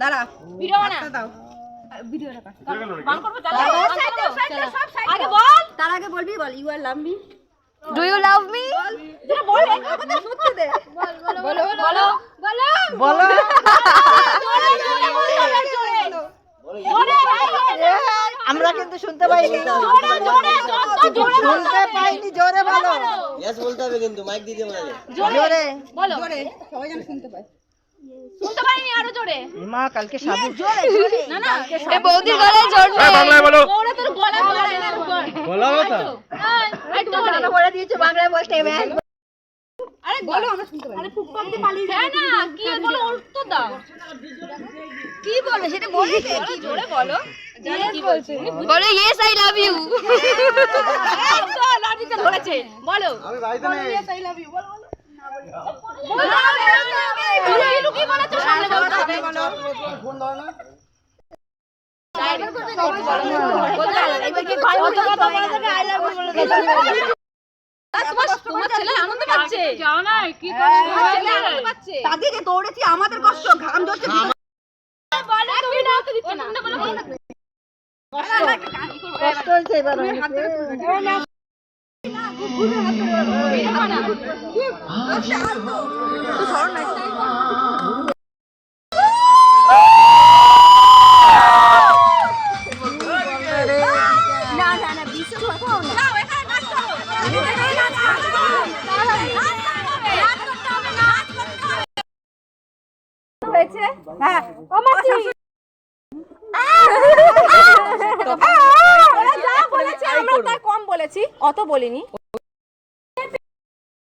দাঁড়া ভিডিও বানা দাও ভিডিওটা বান করব আগে বল তার আগে বলবি বল you are love me do you love me যেটা বল এই কথা শুনতে দে বলো বলো বলো বলো আমরা কিন্তু শুনতে পাইনি শুনতে পাইনি জোরে বলো यस বলতে হবে কিন্তু মাইক দিতে বলে জোরে বলো জোরে সবাই যেন শুনতে পায় শুনতে পারিনি আরো জোরে মা কালকে সাবু না না এ বৌদির গলায় জোর নেই বাংলায় বলো ওরা তোর গলা গলা না বলা কথা একটু বলে দিয়েছে বাংলায় বলতে ম্যাম আরে বলো আমরা শুনতে পারি আরে ফুকফাক দিয়ে পালিয়ে যায় না কি বলো উত্তর দাও কি বলে সেটা বলে দে কি জোরে বলো জানি কি বলছে বলো ইয়েস আই লাভ ইউ তো লাঠিতে ধরেছে বলো আমি বাড়িতে নেই আই লাভ ইউ বল লুকি বলেছো সামনে বলতে হবে বলো ফোন দাও না তোমার ছেলে আনন্দ পাচ্ছে জানো না কি করে ছেলে আনন্দ পাচ্ছে তাদেরকে দৌড়েছি আমাদের কষ্ট ঘাম ঝরছে বলে তুমি না তো দিচ্ছ না বলো কষ্ট হয়েছে এবার আমরা তার কম বলেছি অত বলিনি